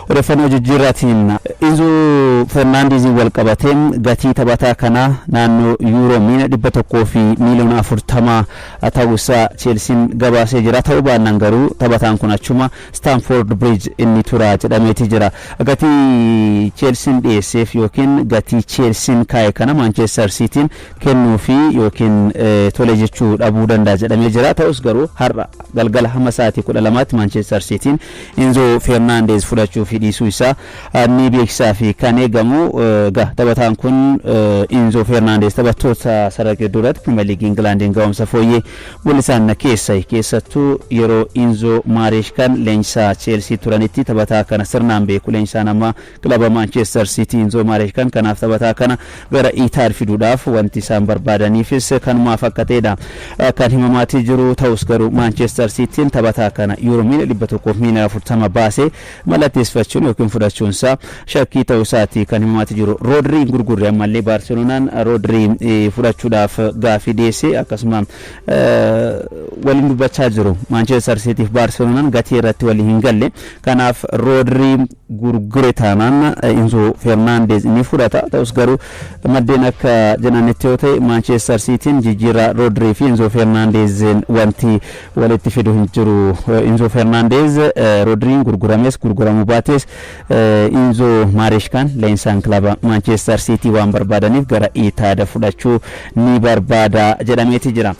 odeeffannoo jijjiirraatiin Enzo Fernandez walqabateen gatii taphataa kana naannoo yuuroo miliyoona 140 ta'uusaa Chelsea gabaasee jira. Ta'uu baannaan garuu taphataan kun achuma Stamford Bridge inni tura jedhameeti jira. Gatii Chelsea dhiyeesseef yookiin gatii Chelsea kaa'e kana Manchester City kennuufi yookiin tole jechuu dhabuu danda'a jedhamee jira. Ta'us garuu har'a galgala hamma sa'aatii 12tti Manchester City Enzo Fernandez fudhachuuf dhiisuu isaa ni beeksisaa fi kan eegamu taphataan kun Enzo Fernandez taphattoota sarara duratti Premier League England ga'umsa fooyyee mul'isaan keessattuu yeroo Enzo Marescan leenjisaa Chelsea turanitti taphataa kana sirnaan beeku. Leenjisaan amma kilaba Manchester City Enzo Marescan kanaaf taphataa kana gara Itaal fiduudhaaf wanti isaan barbaadaniifis kanuma fakkateedha kan himamaatii jiru. Ta'us garuu Manchester City taphataa kana euro miliyoona 140 baasee mallatteeffachuun yookiin fudhachuun isaa shakkii ta'uu isaati kan himamaatii jiru. Rodri gurgurri ammallee Barcelonaan Rodri fudhachuudhaaf gaafii dhiyeesse akkasuma waliin dubbachaa jiru. Manchester City fi Barcelonaan gatii irratti waliin hin galle. Kanaaf Rodri gurgure taanaan Enzo Fernandez ni fudhata. Ta'us garuu maddeen akka jedhanitti yoo ta'e Manchester City jijjiirraa Rodri fi Enzo Fernandez wanti walitti fidu hin jiru. Enzo Fernandez Rodri gurgurames gurguramuu baates Enzo Marescan leenjisaan kilaba Manchester City waan barbaadaniif gara Itaada fudhachuu ni barbaada jedhameeti jira.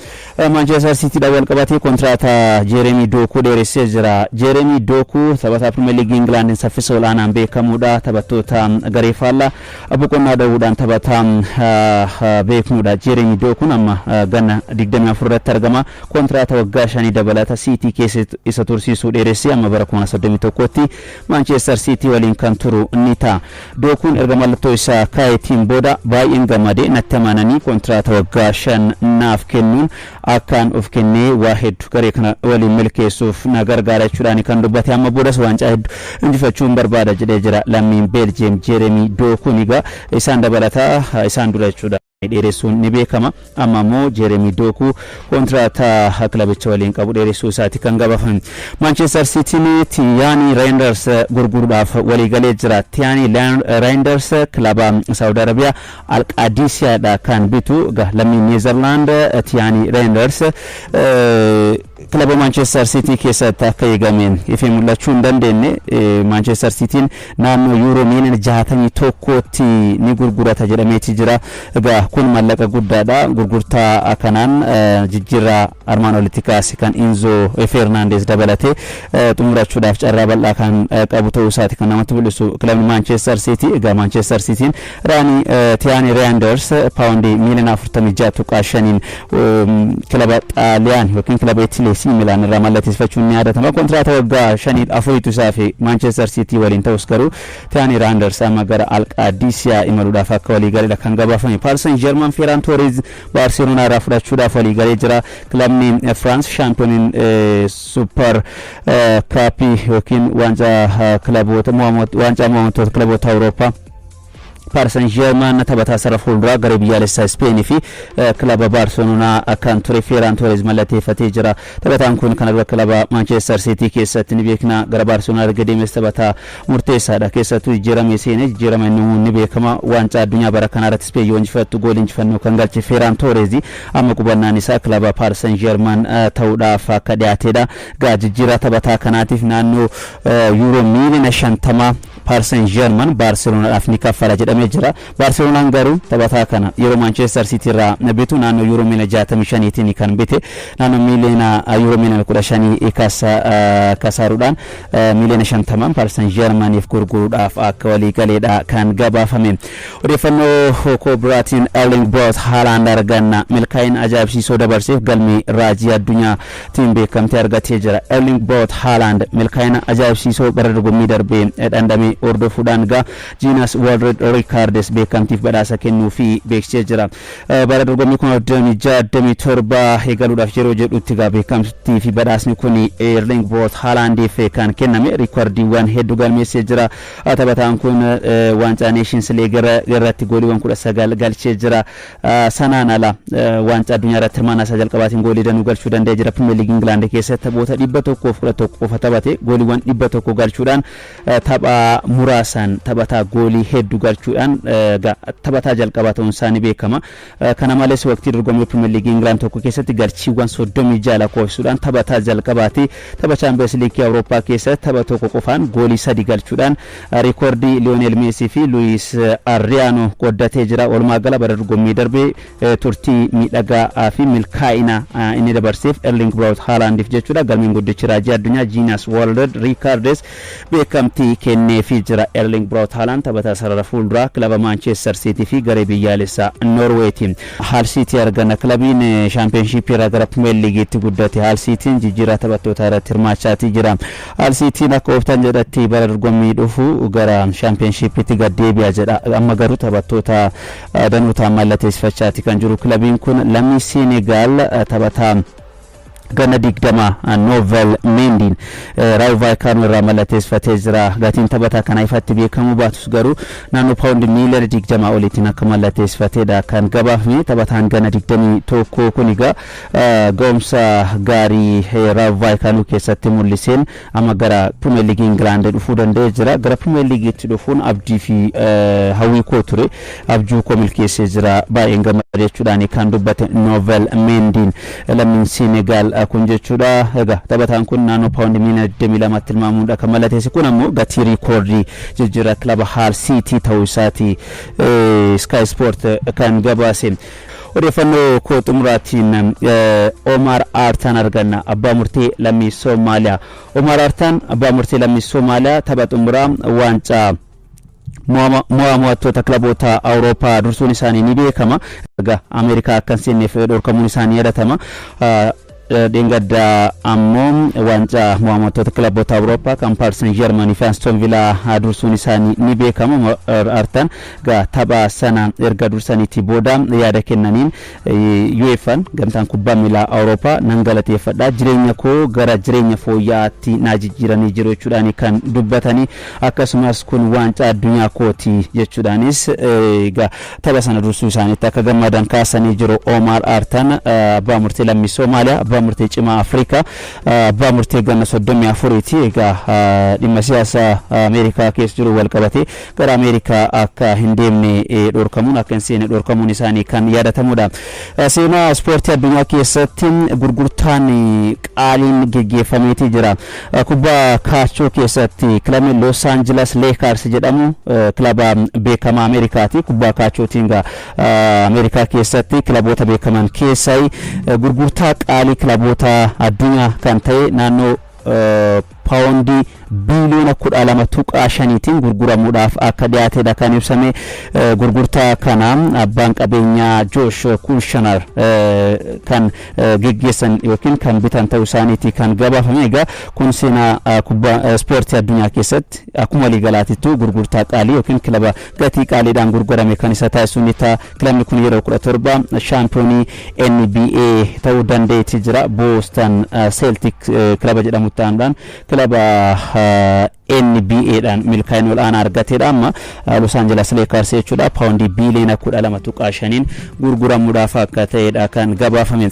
Manchester City wal qabatee kontraata Jeremy Doku dheeressee jira. Jeremy Doku taphataa Premier League England saffisa olaanaan beekamuudha. Taphattoota garee faallaa boqonnaa da'uudhaan taphataa beekamuudha. Jeremy Doku amma ganna 24 irratti argama. Kontraata waggaa 5 dabalata City keessa isa tursiisuu dheeressee amma bara 2031tti Manchester City waliin kan turu ni ta'a. Dokuun erga mallattoo isaa kaa'eetiin booda baay'een gammadee natti amananii kontraata waggaa 5 naaf kennuun akkaan of kennee waa hedduu garee kana waliin milkeessuuf na gargaara jechuudhaan kan dubbate. Amma boodas waancaa hedduu injifachuun barbaada jedhee jira lammiin Belgium Jeremy Dokuun. Egaa isaan dabalataa isaan dura jechuudha dheeressuun ni beekama. Amma immoo Jeremy Doku kontraata kilabicha waliin qabu dheeressuu isaati kan gabaafame. Manchester City Tierney Reinders gurguruudhaaf walii galee jira. Tierney Reinders kilaba Saudi Arabia Al Qadisiyaadha kan bitu. Lammiin Netherland Tierney Reinders kilaba Manchester City keessatti akka eegameen ifee mul'achuu hin dandeenye. Manchester City naannoo euro miliyoona 61tti ni gurgurata jedhameeti jira. Egaa kun mallaqa guddaadha. Gurgurtaa kanaan jijjiirraa armaan olitti kaase kan Enzo Fernandez dabalatee xumurachuudhaaf carraa bal'aa kan qabu ta'uu isaati kan namatti mul'isu kilabni Manchester City. Egaa Manchester City Tierney Reinders paawundii miliyoona 46.5 kilaba Xaaliyaan yookiin kilaba Italy Milan irraa mallatteeffachuun ni yaadatama. Kontraata waggaa 5 isaa fi Manchester City waliin ta'us garuu Tierney Reinders amma gara Al Qadisiyaa imaluudhaaf akka walii galee kan gabaafame. Paris Saint-Germain Ferran Torres Barcelona irraa fudhachuudhaaf walii galee jira. Kilabni France Champions Super Cup yookiin waancaa kilaboota mo'amtoota kilaboota Awurooppaa Paris Saint-Germain taphataa sarara fuulduraa garee biyyaalessaa Spain fi kilaba Barcelona kan ture Ferran Torres mallatteeffatee jira. Taphataan kun kan irra kilaba Manchester City keessatti ni beekna. Gara Barcelona erga deemes taphataa murteessaadha. Keessattuu jijjiirama seenee jijjiirama inni ni beekama. Waancaa addunyaa bara kana irratti Spain yoo injifattu gool injifannoo kan galche Ferran Torres amma qubannaan isaa kilaba Paris Saint-Germain ta'uudhaaf akka dhiyaateedha. Jijjiirraa taphataa kanaatiif naannoo euro miliyoona 50 Paris Saint-Germain Barcelonaadhaaf ni kaffala jedhamee jira. Barcelonaan garuu taphataa kana yeroo Manchester City irraa bitu naannoo euro miliyoona 65tiin kan bite. Naannoo miliyoona euro miliyoona 15 kasaaruudhaan miliyoona 50 Paris Saint-Germainiif gurguruudhaaf akka walii galeedha kan gabaafame. Odeeffannoo koobiraatiin Erling Braut Haaland arganna. Milkaa'ina ajaa'ibsiisoo dabarseef galmee raajii addunyaatiin beekamtee argatee jira. Erling Braut Haaland milkaa'ina ajaa'ibsiisoo bara dorgommii darbee dhandhame ordofuudhaan gaa Guinness World Records beekamtiif badhaasa kennuu fi beeksisee jira. Bara dorgommii kun 2067 eegaluudhaaf yeroo jedhutti gaa beekamtii fi badhaasni kun Erling Braut Haalandiif kan kenname riikordiiwwan hedduu galmeessee jira. Taphataan kun waancaa Nations League irratti gooliiwwan 19 galchee jira. Sanaan ala waancaa addunyaa irratti hirmaannaa isaa jalqabaatiin goolii danuu galchuu danda'ee jira. Premier League England keessatti taphoota 111 qofa taphate gooliiwwan 100 galchuudhaan tapha muraasaan taphataa goolii hedduu galchuudhaan taphataa jalqabaa ta'uun isaanii beekama. Kana malees waqtii dorgommii Premier League England tokko keessatti galchiiwwan 36 lakkoofsuudhaan taphataa jalqabaati. Tapha Champions League Awurooppaa keessatti tapha tokko qofaan goolii 3 galchuudhaan riikoordii Lionel Messi fi Luis Adriano qoddatee jira. Walumaa gala bara dorgommii darbee turtii miidhagaa fi milkaa'ina inni dabarseef Erling Braut Haalandiif jechuudha. Galmeen guddichi raajii addunyaa Guinness World Records beekamtii kenneefii jira. Erling Braut Haaland taphataa sarara fuulduraa kilaba Manchester City fi garee biyyaalessaa Norweyti. Hull City argana kilabiin championship irraa gara Premier Leagueetti guddate. Hull Cityn jijjiirraa taphattoota irratti hirmaachaatii jira. Hull Cityn akka ooftan jedhatti bara dorgommii dhufu gara championship'itti gad deebi'a jedha. Amma garuu taphattoota danuutaan mallateessifachaati kan jiru. Kilabiin kun lammii Senegal taphataa ganna 20 Novel Mendin Rayo Vallecano irraa mallateessifatee jira. Gatiin taphataa kana ifatti beekamu baatus garuu naannoo paawundi miiliyoona 20 oliitiin akka mallateessifateedha kan gabaafame. Taphataan ganna 21 kun egaa ga'umsa gaarii Rayo Vallecano keessatti mul'iseen amma gara Premier League England dhufuu danda'ee jira. Gara Premier Leagueetti dhufuun abdii fi hawwii koo ture. Abjuu koo milkeessee jira. Baay'een gammadee jechuudhaan kan dubbate Novel Mendin lammiin Senegal kun jechuudha. Egaa taphataan kun naannoo paawundi miiliyoona 22 tilmaamuudha kan mallateesse. Kun ammoo gatii riikoordii jijjiirraa kilaba Hull City ta'uu isaati Sky Sport kan gabaase. Odeeffannoo koo xumuraatiin Omar Artan arganna. Abbaa murtii lammii Soomaaliyaa. Omar Artan abbaa murtii lammii Soomaaliyaa tapha xumuraa waancaa mo'attoota kilaboota Awurooppaa dursuun isaanii ni beekama. Egaa Ameerikaa akka hin seenneef dhorkamuun isaanii yadatama. Dengadda ammoo waancaa mo'attoota kilaboota Awurooppaa kan Paris Saint-Germain fi Aston Villa dursuun isaanii ni beekama. Artan gaa tapha sana erga dursaniitii booda yaada kennaniin UEFA'n gamtaan kubbaa miilaa Awurooppaa nan galateeffadha. Jireenya koo gara jireenya fooyya'aatti na jijjiiranii jiru jechuudhaan kan dubbatanii akkasumas kun waancaa addunyaa kooti jechuudhaanis gaa tapha sana dursuu isaaniitti akka gammadan kaasanii jiru. Omar Artan abbaa murtii lammii Soomaaliyaa abbaa murtii cimaa Afrikaa abbaa murtii ganna 34ti. Egaa dhimma siyaasa Ameerikaa keessa jiru wal qabatee gara Ameerikaa akka hin deemne dhorkamuun akka hin seenne dhorkamuun isaanii kan yaadatamudha. Seenaa ispoortii addunyaa keessatti gurgurtaan qaaliin geggeeffameetii jira. Kubbaa kaachoo keessatti kilabni Los Angeles Lakers jedhamu kilaba beekamaa Ameerikaati. Kubbaa kaachootiin Ameerikaa keessatti kilaboota beekaman keessaa gurgurtaa qaalii kilaboota addunyaa kan ta'e naannoo paawundi biliyoona 12.5tiin gurguramuudhaaf akka dhiyaateedha kan ibsame. Gurgurtaa kana abbaan qabeenyaa Josh Kushner kan geggeessan yookiin kan bitan ta'uu isaaniiti kan gabaafame. Egaa kun seenaa kubbaa ispoortii addunyaa keessatti akkuma waliigalaatittuu gurgurtaa qaalii yookiin kilaba gatii qaaliidhaan gurgurame kan isa taasisuun itti kilabni kun yeroo 17 shaampiyoonii NBA ta'uu danda'eeti jira. Boston Celtics kilaba jedhamu ta'uudhaan kilaba NBA dhaan milkaa'ina olaanaa argateedha. Amma Los Angeles Lakers jechuudha paawundi biliyoona 12.5 gurguramuudhaaf akka ta'eedha kan gabaafame.